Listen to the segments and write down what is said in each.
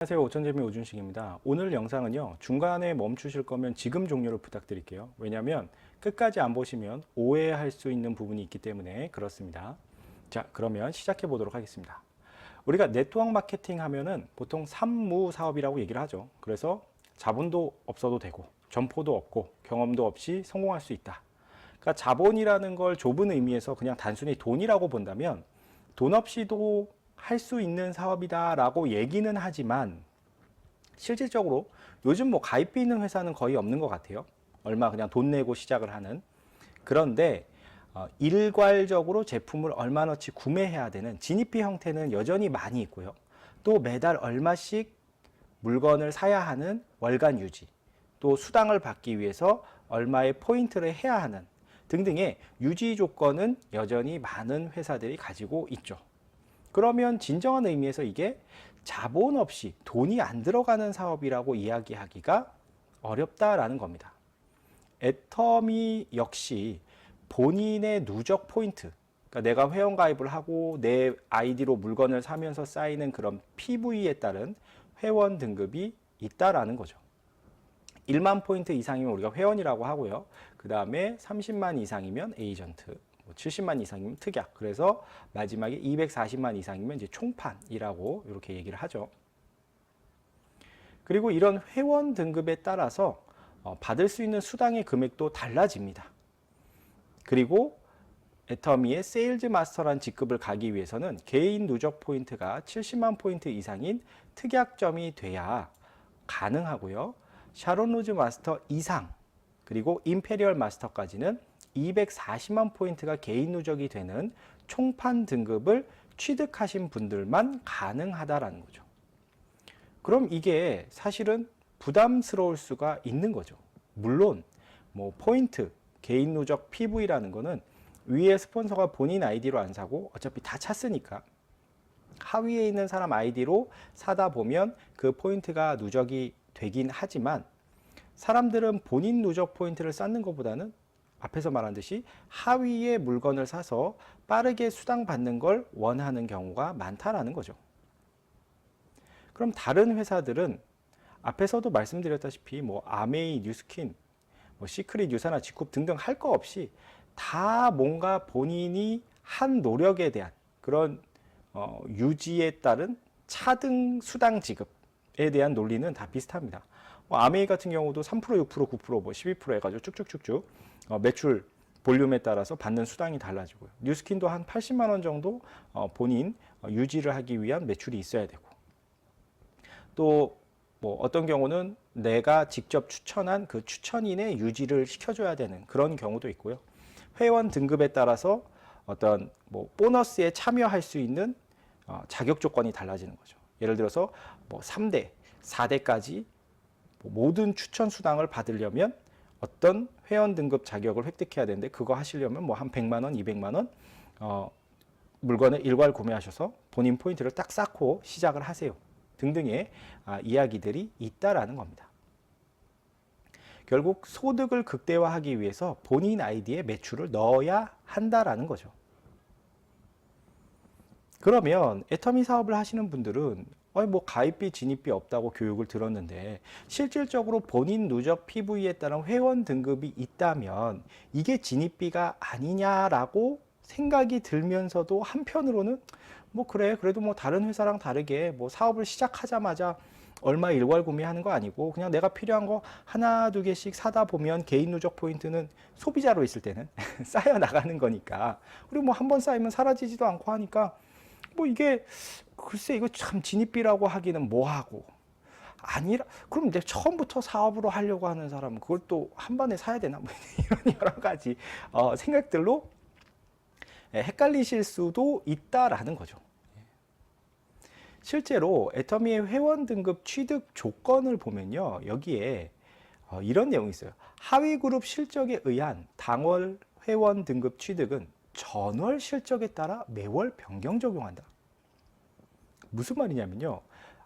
안녕하세요. 오천재미 오준식입니다. 오늘 영상은요, 중간에 멈추실 거면 지금 종료를 부탁드릴게요. 왜냐하면 끝까지 안 보시면 오해할 수 있는 부분이 있기 때문에 그렇습니다. 자, 그러면 시작해 보도록 하겠습니다. 우리가 네트워크 마케팅 하면은 보통 삼무 사업이라고 얘기를 하죠. 그래서 자본도 없어도 되고 점포도 없고 경험도 없이 성공할 수 있다. 그러니까 자본이라는 걸 좁은 의미에서 그냥 단순히 돈이라고 본다면 돈 없이도 할 수 있는 사업이다라고 얘기는 하지만 실질적으로 요즘 뭐 가입비 있는 회사는 거의 없는 것 같아요. 얼마 그냥 돈 내고 시작을 하는. 그런데 일괄적으로 제품을 얼마나치 구매해야 되는 진입비 형태는 여전히 많이 있고요. 또 매달 얼마씩 물건을 사야 하는 월간 유지, 또 수당을 받기 위해서 얼마의 포인트를 해야 하는 등등의 유지 조건은 여전히 많은 회사들이 가지고 있죠. 그러면 진정한 의미에서 이게 자본 없이 돈이 안 들어가는 사업이라고 이야기하기가 어렵다라는 겁니다. 애터미 역시 본인의 누적 포인트, 그러니까 내가 회원가입을 하고 내 아이디로 물건을 사면서 쌓이는 그런 PV에 따른 회원 등급이 있다라는 거죠. 1만 포인트 이상이면 우리가 회원이라고 하고요. 그 다음에 30만 이상이면 에이전트, 70만 이상이면 특약, 그래서 마지막에 240만 이상이면 이제 총판이라고 이렇게 얘기를 하죠. 그리고 이런 회원 등급에 따라서 받을 수 있는 수당의 금액도 달라집니다. 그리고 애터미의 세일즈 마스터란 직급을 가기 위해서는 개인 누적 포인트가 70만 포인트 이상인 특약점이 돼야 가능하고요. 샤론 로즈 마스터 이상, 그리고 임페리얼 마스터까지는 240만 포인트가 개인 누적이 되는 총판 등급을 취득하신 분들만 가능하다라는 거죠. 그럼 이게 사실은 부담스러울 수가 있는 거죠. 물론 뭐 포인트, 개인 누적 PV라는 거는 위에 스폰서가 본인 아이디로 안 사고 어차피 다 찼으니까 하위에 있는 사람 아이디로 사다 보면 그 포인트가 누적이 되긴 하지만 사람들은 본인 누적 포인트를 쌓는 것보다는 앞에서 말한 듯이 하위의 물건을 사서 빠르게 수당 받는 걸 원하는 경우가 많다라는 거죠. 그럼 다른 회사들은 앞에서도 말씀드렸다시피 뭐 아메이, 뉴스킨, 뭐 시크릿, 유사나 직굽 등등 할 거 없이 다 뭔가 본인이 한 노력에 대한 그런 유지에 따른 차등 수당 지급에 대한 논리는 다 비슷합니다. 아메이 같은 경우도 3%, 6%, 9%, 뭐 12% 해가지고 쭉쭉쭉쭉 매출 볼륨에 따라서 받는 수당이 달라지고요. 뉴스킨도 한 80만 원 정도 본인 유지를 하기 위한 매출이 있어야 되고, 또 뭐 어떤 경우는 내가 직접 추천한 그 추천인의 유지를 시켜줘야 되는 그런 경우도 있고요. 회원 등급에 따라서 어떤 뭐 보너스에 참여할 수 있는 자격 조건이 달라지는 거죠. 예를 들어서 뭐 3대, 4대까지 모든 추천 수당을 받으려면 어떤 회원 등급 자격을 획득해야 되는데, 그거 하시려면 뭐 한 100만 원, 200만 원 물건을 일괄 구매하셔서 본인 포인트를 딱 쌓고 시작을 하세요. 등등의 이야기들이 있다라는 겁니다. 결국 소득을 극대화하기 위해서 본인 아이디에 매출을 넣어야 한다라는 거죠. 그러면 애터미 사업을 하시는 분들은 뭐 가입비, 진입비 없다고 교육을 들었는데 실질적으로 본인 누적 PV에 따른 회원 등급이 있다면 이게 진입비가 아니냐라고 생각이 들면서도 한편으로는 뭐 그래, 그래도 뭐 다른 회사랑 다르게 뭐 사업을 시작하자마자 얼마 일괄 구매하는 거 아니고 그냥 내가 필요한 거 하나 두 개씩 사다 보면 개인 누적 포인트는 소비자로 있을 때는 쌓여 나가는 거니까, 그리고 뭐 한 번 쌓이면 사라지지도 않고 하니까 뭐 이게 글쎄 이거 참 진입비라고 하기는 뭐하고, 아니라 그럼 내가 처음부터 사업으로 하려고 하는 사람은 그걸 또 한 번에 사야 되나, 뭐 이런 여러 가지 생각들로 헷갈리실 수도 있다라는 거죠. 실제로 애터미의 회원 등급 취득 조건을 보면요, 여기에 이런 내용이 있어요. 하위 그룹 실적에 의한 당월 회원 등급 취득은 전월 실적에 따라 매월 변경 적용한다. 무슨 말이냐면요,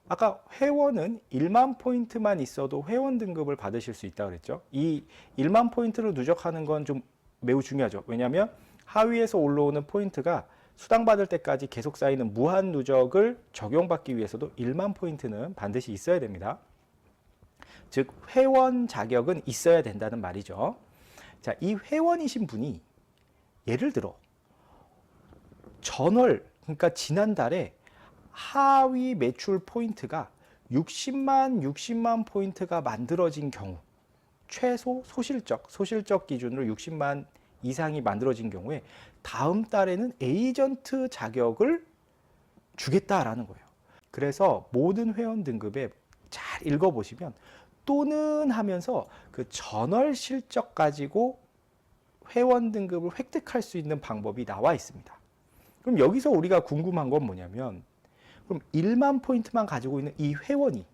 아까 회원은 1만 포인트만 있어도 회원 등급을 받으실 수 있다고 그랬죠. 이 1만 포인트를 누적하는 건 좀 매우 중요하죠. 왜냐하면 하위에서 올라오는 포인트가 수당 받을 때까지 계속 쌓이는 무한 누적을 적용받기 위해서도 1만 포인트는 반드시 있어야 됩니다. 즉 회원 자격은 있어야 된다는 말이죠. 자, 이 회원이신 분이 예를 들어 전월, 그러니까 지난달에 하위 매출 포인트가 60만 포인트가 만들어진 경우, 최소 소실적 기준으로 60만 이상이 만들어진 경우에 다음 달에는 에이전트 자격을 주겠다라는 거예요. 그래서 모든 회원 등급에 잘 읽어보시면 또는 하면서 그 전월 실적 가지고 회원 등급을 획득할 수 있는 방법이 나와 있습니다. 그럼 여기서 우리가 궁금한 건 뭐냐면, 그럼 1만 포인트만 가지고 있는 이 회원이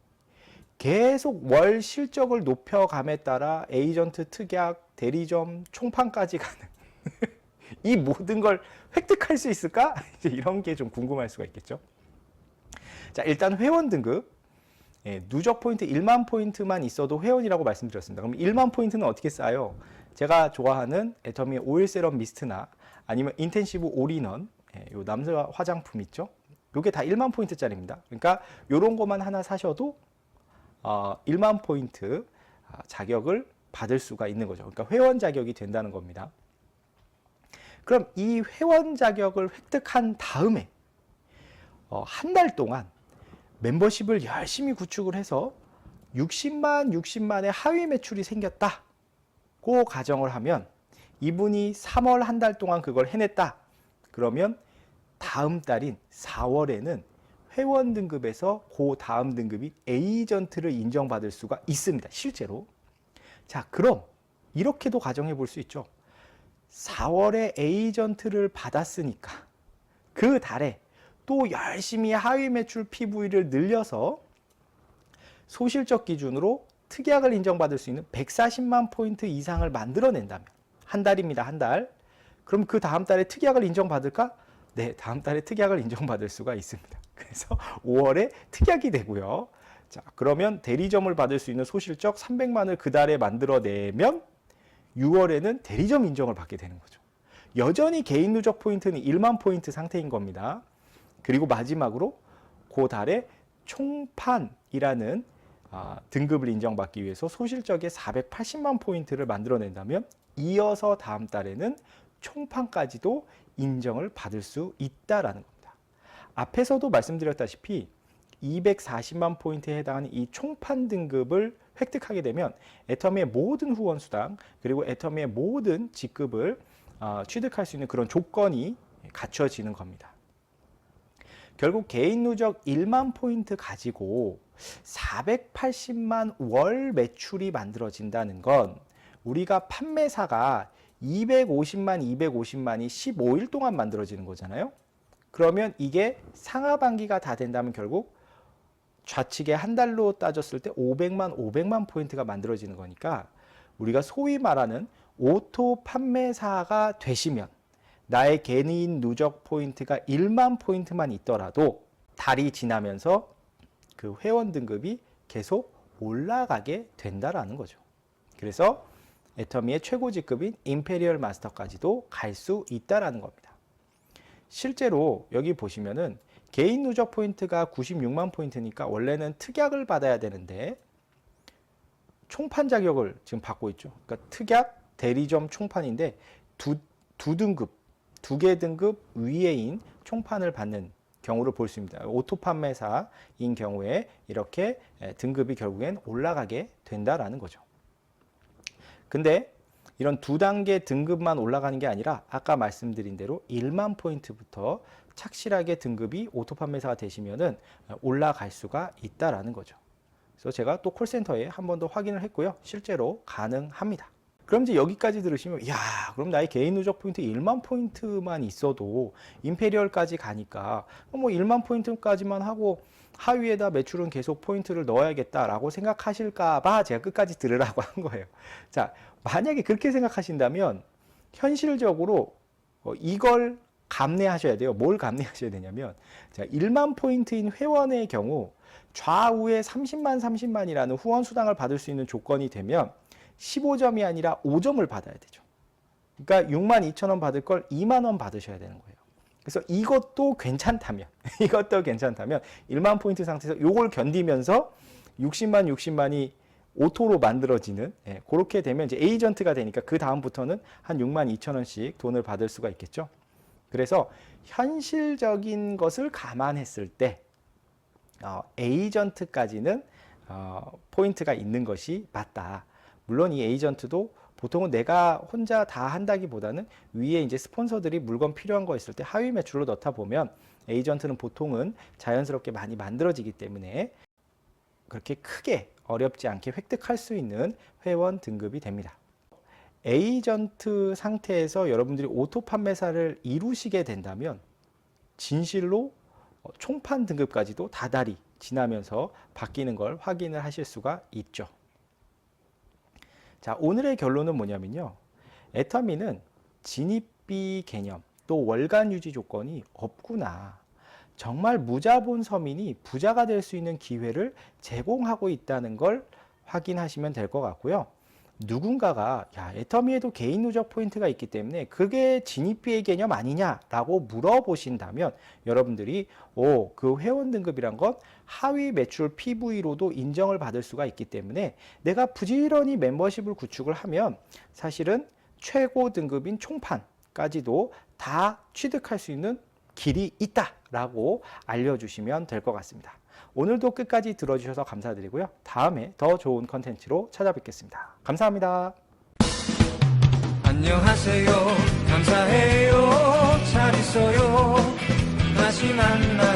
계속 월 실적을 높여감에 따라 에이전트, 특약, 대리점, 총판까지 가는 이 모든 걸 획득할 수 있을까? 이제 이런 게 좀 궁금할 수가 있겠죠. 자, 일단 회원 등급, 누적 포인트 1만 포인트만 있어도 회원이라고 말씀드렸습니다. 그럼 1만 포인트는 어떻게 쌓아요? 제가 좋아하는 애터미의 오일 세럼 미스트나 아니면 인텐시브 올인원, 요 남자 화장품 있죠? 요게 다 1만 포인트짜리입니다. 그러니까 요런 것만 하나 사셔도 1만 포인트 자격을 받을 수가 있는 거죠. 그러니까 회원 자격이 된다는 겁니다. 그럼 이 회원 자격을 획득한 다음에 한 달 동안 멤버십을 열심히 구축을 해서 60만의 하위 매출이 생겼다고 가정을 하면, 이분이 3월 한 달 동안 그걸 해냈다. 그러면 다음 달인 4월에는 회원 등급에서 그 다음 등급이 에이전트를 인정받을 수가 있습니다. 실제로. 자, 그럼 이렇게도 가정해 볼 수 있죠. 4월에 에이전트를 받았으니까 그 달에 또 열심히 하위 매출 PV를 늘려서 소실적 기준으로 특약을 인정받을 수 있는 140만 포인트 이상을 만들어낸다면, 한 달입니다. 한 달. 그럼 그 다음 달에 특약을 인정받을까? 네, 다음 달에 특약을 인정받을 수가 있습니다. 그래서 5월에 특약이 되고요. 자, 그러면 대리점을 받을 수 있는 소실적 300만을 그 달에 만들어내면 6월에는 대리점 인정을 받게 되는 거죠. 여전히 개인 누적 포인트는 1만 포인트 상태인 겁니다. 그리고 마지막으로 그 달에 총판이라는 등급을 인정받기 위해서 소실적의 480만 포인트를 만들어낸다면 이어서 다음 달에는 총판까지도 인정을 받을 수 있다라는 겁니다. 앞에서도 말씀드렸다시피 240만 포인트에 해당하는 이 총판 등급을 획득하게 되면 애터미의 모든 후원 수당, 그리고 애터미의 모든 직급을 취득할 수 있는 그런 조건이 갖춰지는 겁니다. 결국 개인 누적 1만 포인트 가지고 480만 월 매출이 만들어진다는 건, 우리가 판매사가 250만이 15일 동안 만들어지는 거잖아요. 그러면 이게 상하반기가 다 된다면 결국 좌측에 한 달로 따졌을 때 500만 포인트가 만들어지는 거니까, 우리가 소위 말하는 오토 판매사가 되시면 나의 개인 누적 포인트가 1만 포인트만 있더라도 달이 지나면서 그 회원 등급이 계속 올라가게 된다라는 거죠. 그래서 애터미의 최고 직급인 임페리얼 마스터까지도 갈 수 있다라는 겁니다. 실제로 여기 보시면은 개인 누적 포인트가 96만 포인트니까 원래는 특약을 받아야 되는데 총판 자격을 지금 받고 있죠. 그러니까 특약, 대리점, 총판인데 두 등급, 두 개 등급 위에인 총판을 받는 경우를 볼 수 있습니다. 오토 판매사인 경우에 이렇게 등급이 결국엔 올라가게 된다라는 거죠. 근데 이런 두 단계 등급만 올라가는 게 아니라 아까 말씀드린 대로 1만 포인트부터 착실하게 등급이 오토 판매사가 되시면은 올라갈 수가 있다라는 거죠. 그래서 제가 또 콜센터에 한 번 더 확인을 했고요. 실제로 가능합니다. 그럼 이제 여기까지 들으시면, 야, 그럼 나의 개인 누적 포인트 1만 포인트만 있어도 임페리얼까지 가니까 뭐 1만 포인트까지만 하고 하위에다 매출은 계속 포인트를 넣어야겠다라고 생각하실까 봐 제가 끝까지 들으라고 한 거예요. 자, 만약에 그렇게 생각하신다면 현실적으로 이걸 감내하셔야 돼요. 뭘 감내하셔야 되냐면, 자, 1만 포인트인 회원의 경우 좌우에 30만이라는 후원 수당을 받을 수 있는 조건이 되면 15점이 아니라 5점을 받아야 되죠. 그러니까 62,000원 받을 걸 2만 원 받으셔야 되는 거예요. 그래서 이것도 괜찮다면 이것도 괜찮다면 1만 포인트 상태에서 이걸 견디면서 60만이 오토로 만들어지는 그렇게 되면 이제 에이전트가 되니까 그 다음부터는 한 6만 2천 원씩 돈을 받을 수가 있겠죠. 그래서 현실적인 것을 감안했을 때 에이전트까지는 포인트가 있는 것이 맞다. 물론 이 에이전트도 보통은 내가 혼자 다 한다기보다는 위에 이제 스폰서들이 물건 필요한 거 있을 때 하위 매출로 넣다 보면 에이전트는 보통은 자연스럽게 많이 만들어지기 때문에 그렇게 크게 어렵지 않게 획득할 수 있는 회원 등급이 됩니다. 에이전트 상태에서 여러분들이 오토 판매사를 이루시게 된다면 진실로 총판 등급까지도 다달이 지나면서 바뀌는 걸 확인을 하실 수가 있죠. 자, 오늘의 결론은 뭐냐면요. 애터미는 진입비 개념 또 월간 유지 조건이 없구나. 정말 무자본 서민이 부자가 될 수 있는 기회를 제공하고 있다는 걸 확인하시면 될 것 같고요. 누군가가 야, 애터미에도 개인 누적 포인트가 있기 때문에 그게 진입비의 개념 아니냐라고 물어보신다면 여러분들이 그 회원 등급이란 건 하위 매출 PV로도 인정을 받을 수가 있기 때문에 내가 부지런히 멤버십을 구축을 하면 사실은 최고 등급인 총판까지도 다 취득할 수 있는 길이 있다라고 알려주시면 될 것 같습니다. 오늘도 끝까지 들어주셔서 감사드리고요. 다음에 더 좋은 컨텐츠로 찾아뵙겠습니다. 감사합니다. 안녕하세요. 감사해요. 잘 있어요. 다시 만나